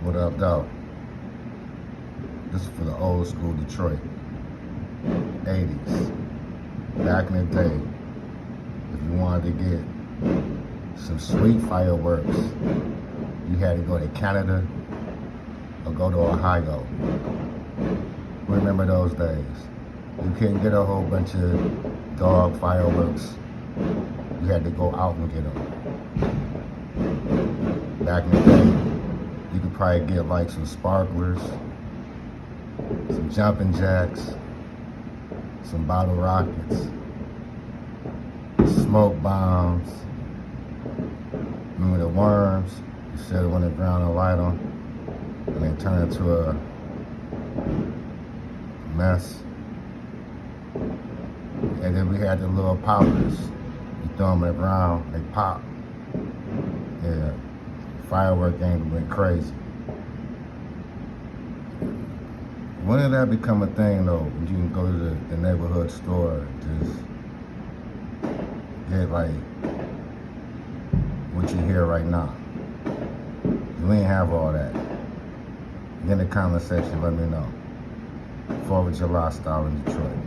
What up, though? This is for the old school Detroit, 80s. Back in the day, if you wanted to get some sweet fireworks, you had to go to Canada or go to Ohio. Remember those days? You couldn't get a whole bunch of dog fireworks. You had to go out and get them. Back in the day, you could probably get like some sparklers, some jumping jacks, some bottle rockets, smoke bombs. Remember the worms? You set it on the ground and light them, and they turn into a mess. And then we had the little poppers. You throw them in the ground, they pop. Yeah, firework game went crazy. When did that become a thing though? You can go to the neighborhood store and just get like what you hear right now. We ain't have all that. Get in the comment section, let me know. 4th of July style in Detroit.